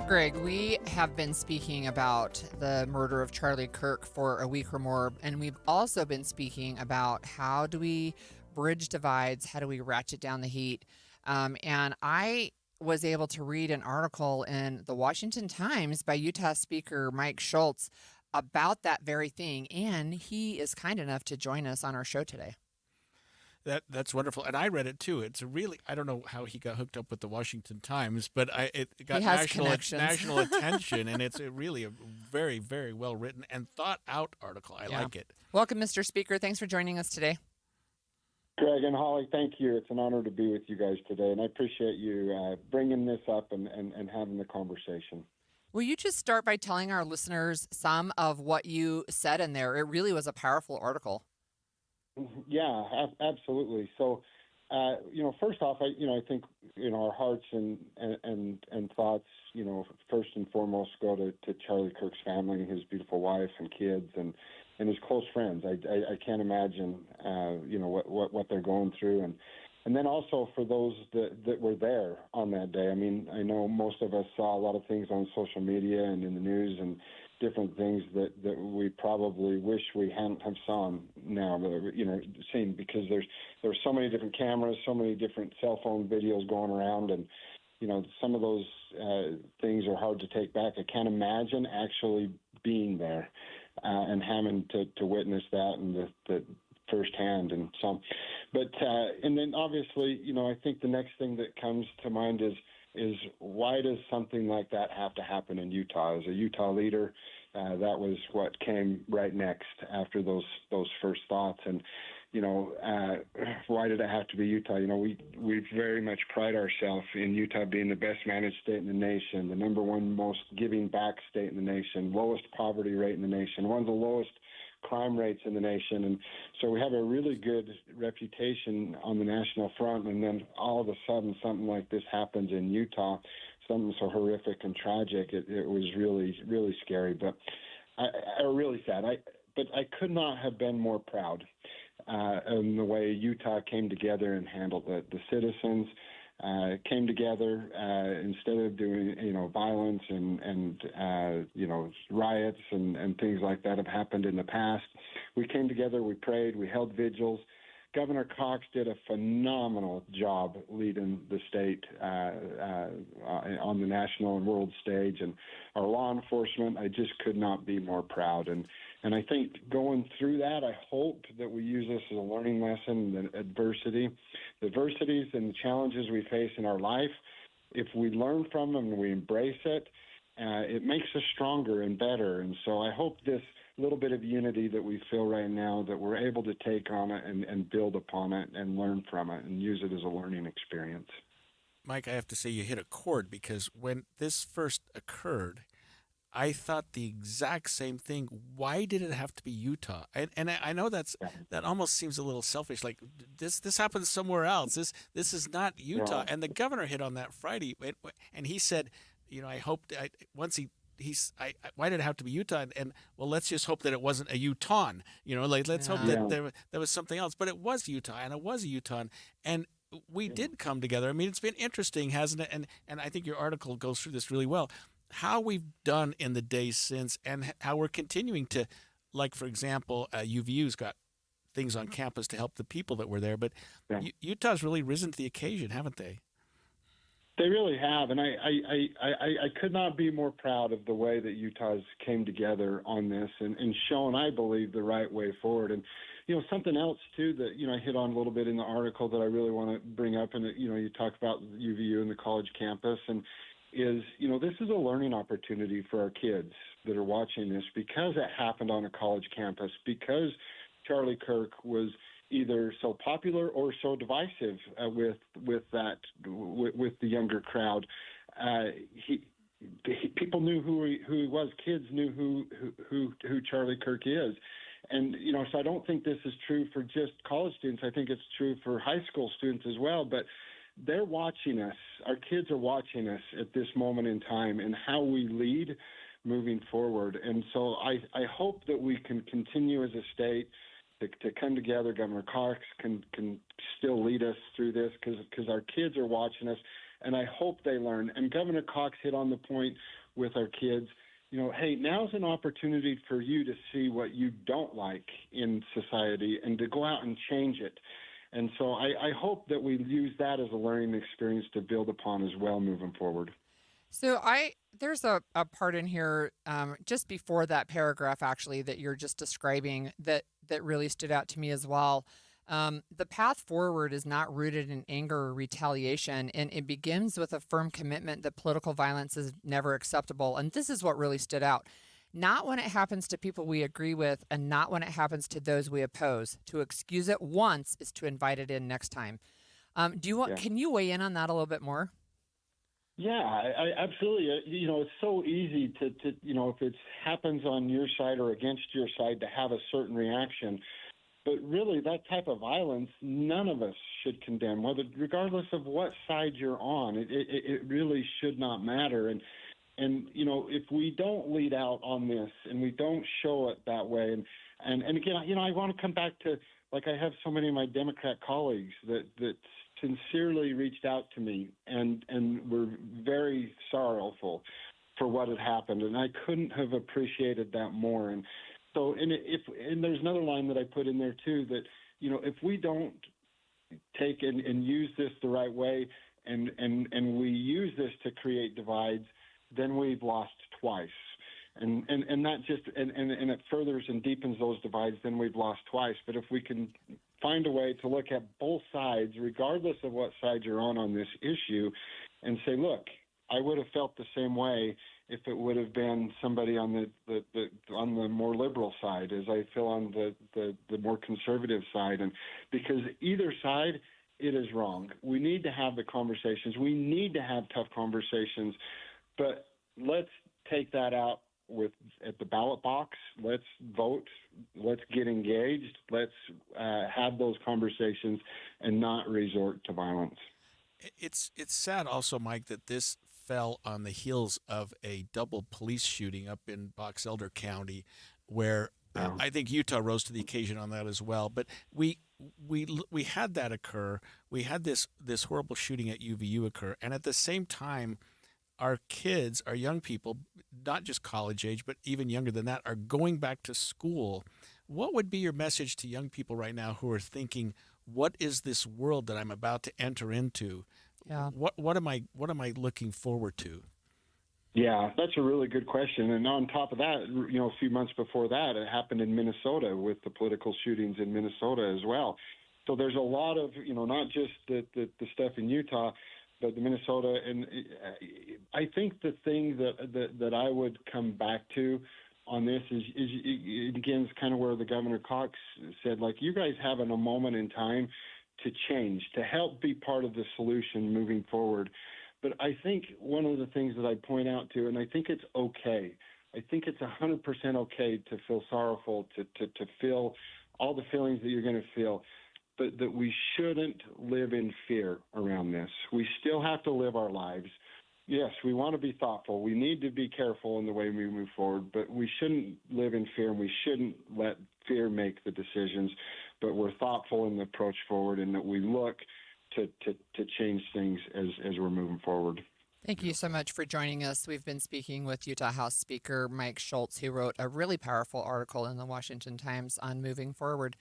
Greg, we have been speaking about the murder of Charlie Kirk for a week or more, and we've also been speaking about how do we bridge divides, how do we ratchet down the heat. And I was able to read an article in the Washington Times by Utah Speaker Mike Schultz about that very thing, and he is kind enough to join us on our show today. That's wonderful, and I read it too. It's a really, I don't know how he got hooked up with the Washington Times, but it got national attention, and it's really a very, very well written and thought out article. I like it. Welcome, Mr. Speaker. Thanks for joining us today. Greg and Holly, thank you. It's an honor to be with you guys today, and I appreciate you bringing this up and having the conversation. Will you just start by telling our listeners some of what you said in there? It really was a powerful article. Yeah, absolutely. So, first off, I think, our hearts and thoughts, first and foremost go to Charlie Kirk's family, his beautiful wife and kids and his close friends. I can't imagine, what they're going through. And then also for those that were there on that day. I mean, I know most of us saw a lot of things on social media and in the news and different things that we probably wish we hadn't have seen, because there's so many different cameras, so many different cell phone videos going around, and some of those things are hard to take back. I can't imagine actually being there and having to witness that and the firsthand. And so, but and then obviously, I think the next thing that comes to mind is why does something like that have to happen in Utah? As a Utah leader, that was what came right next after those first thoughts. And, why did it have to be Utah? We very much pride ourselves in Utah being the best managed state in the nation, the number one most giving back state in the nation, lowest poverty rate in the nation, one of the lowest crime rates in the nation. And so we have a really good reputation on the national front, and then all of a sudden something like this happens in Utah, something so horrific and tragic. It was really, really scary, but I really sad. But I could not have been more proud in the way Utah came together and handled it. The citizens came together instead of doing, violence and riots and things like that have happened in the past. We came together, we prayed, we held vigils. Governor Cox did a phenomenal job leading the state on the national and world stage, and our law enforcement, I just could not be more proud. And I think going through that, I hope that we use this as a learning lesson, the adversities and the challenges we face in our life. If we learn from them and we embrace it, it makes us stronger and better. And so I hope this little bit of unity that we feel right now, that we're able to take on it and build upon it and learn from it and use it as a learning experience. Mike, I have to say you hit a chord, because when this first occurred, I thought the exact same thing. Why did it have to be Utah? And I know that almost seems a little selfish. Like this happens somewhere else. This is not Utah. Yeah. And the governor hit on that Friday, and he said, I hoped why did it have to be Utah? And well, let's just hope that it wasn't a Utahn. Let's hope that there was something else. But it was Utah, and it was a Utahn, and we did come together. I mean, it's been interesting, hasn't it? And I think your article goes through this really well. How we've done in the days since, and how we're continuing to, like, for example, UVU's got things on campus to help the people that were there. But Utah's really risen to the occasion, haven't they? They really have, and I could not be more proud of the way that Utah's came together on this and shown, I believe, the right way forward. And, something else, too, that, I hit on a little bit in the article that I really want to bring up, and, you talk about UVU and the college campus, and is, this is a learning opportunity for our kids that are watching this, because it happened on a college campus, because Charlie Kirk was either so popular or so divisive with the younger crowd. People knew who he was. Kids knew who Charlie Kirk is. And, so I don't think this is true for just college students. I think it's true for high school students as well. But they're watching us. Our kids are watching us at this moment in time and how we lead moving forward. And so I hope that we can continue as a state to come together. Governor Cox can still lead us through this, because our kids are watching us and I hope they learn. And Governor Cox hit on the point with our kids. Hey, now's an opportunity for you to see what you don't like in society and to go out and change it. And so I hope that we use that as a learning experience to build upon as well moving forward. So there's a part in here just before that paragraph, actually, that you're just describing that really stood out to me as well. The path forward is not rooted in anger or retaliation, and it begins with a firm commitment that political violence is never acceptable. And this is what really stood out. Not when it happens to people we agree with, and not when it happens to those we oppose. To excuse it once is to invite it in next time. Can you weigh in on that a little bit more? Yeah, I absolutely. It's so easy to if it happens on your side or against your side to have a certain reaction. But really, that type of violence, none of us should condemn, regardless of what side you're on. It really should not matter. And if we don't lead out on this and we don't show it that way, and again, I want to come back to, like, I have so many of my Democrat colleagues that sincerely reached out to me and were very sorrowful for what had happened, and I couldn't have appreciated that more. And so, and there's another line that I put in there too, that if we don't take and use this the right way, and we use this to create divides, then we've lost twice. And that just and it furthers and deepens those divides, then we've lost twice. But if we can find a way to look at both sides, regardless of what side you're on this issue, and say, look, I would have felt the same way if it would have been somebody on the more liberal side, as I feel on the more conservative side. And because either side, it is wrong. We need to have the conversations. We need to have tough conversations. But let's take that out at the ballot box. Let's vote. Let's get engaged. Let's have those conversations and not resort to violence. It's sad also, Mike, that this fell on the heels of a double police shooting up in Box Elder County, where I think Utah rose to the occasion on that as well. But we had that occur. We had this horrible shooting at UVU occur, and at the same time, our kids, our young people, not just college age, but even younger than that, are going back to school. What would be your message to young people right now who are thinking, what is this world that I'm about to enter into? Yeah. What am I looking forward to? Yeah, that's a really good question. And on top of that, a few months before that, it happened in Minnesota with the political shootings in Minnesota as well. So there's a lot of, not just the stuff in Utah, but the Minnesota. And I think the thing that I would come back to on this is again, it's kind of where the Governor Cox said, like, you guys have a moment in time to change, to help be part of the solution moving forward. But I think one of the things that I point out to, and I think it's okay, I think it's 100% okay to feel sorrowful, to feel all the feelings that you're going to feel, but that we shouldn't live in fear around this. We still have to live our lives. Yes, we want to be thoughtful. We need to be careful in the way we move forward, but we shouldn't live in fear, and we shouldn't let fear make the decisions. But we're thoughtful in the approach forward, and that we look to change things as we're moving forward. Thank you so much for joining us. We've been speaking with Utah House Speaker Mike Schultz, who wrote a really powerful article in the Washington Times on moving forward.